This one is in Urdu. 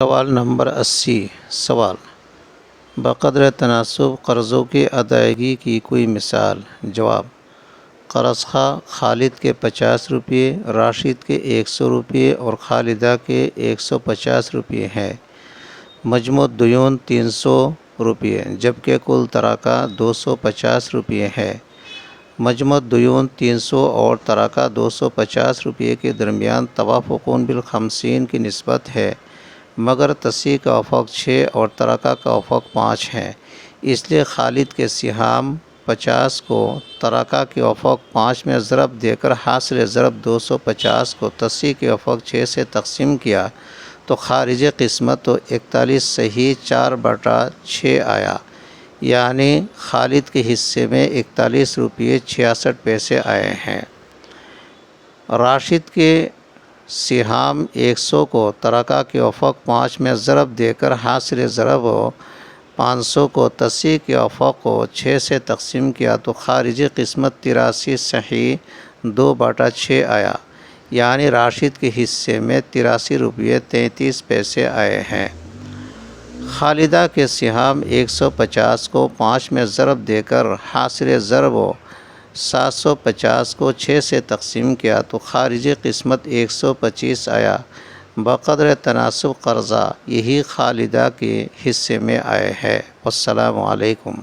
سوال نمبر 80۔ سوال: بقدر تناسب قرضوں کی ادائیگی کی کوئی مثال۔ جواب: قرض خواہ خالد کے 50 روپے، راشد کے 100 روپے اور خالدہ کے 150 روپے ہیں۔ مجموع دیون 300 روپے جبکہ کل تراکہ 250 روپے ہے۔ مجموع دیون 300 اور تراکہ 250 روپے کے درمیان توافقاً بالخمسین کی نسبت ہے، مگر تصحیح کا افق 6 اور تراکہ کا افق 5 ہے۔ اس لیے خالد کے سہام 50 کو تراکہ کے افق 5 میں ضرب دے کر حاصل ضرب 250 کو تصحیح کے افق 6 سے تقسیم کیا تو خارج قسمت 41 صحیح 4/6 آیا، یعنی خالد کے حصے میں 41 روپے 66 پیسے آئے ہیں۔ راشد کے سہام 100 کو تراکہ کے افق 5 میں ضرب دے کر حاصل ضرب 500 کو تصحیح کے افق 6 سے تقسیم کیا تو خارج قسمت 83 صحیح 2/6 آیا، یعنی راشد کے حصے میں 83 روپے 33 پیسے آئے ہیں۔ خالدہ کے سہام 150 کو 5 میں ضرب دے کر حاصل ضرب 750 کو 6 سے تقسیم کیا تو خارج قسمت 125 آیا۔ بقدر تناسب قرضہ یہی خالدہ کے حصے میں آئے ہیں۔ السلام علیکم۔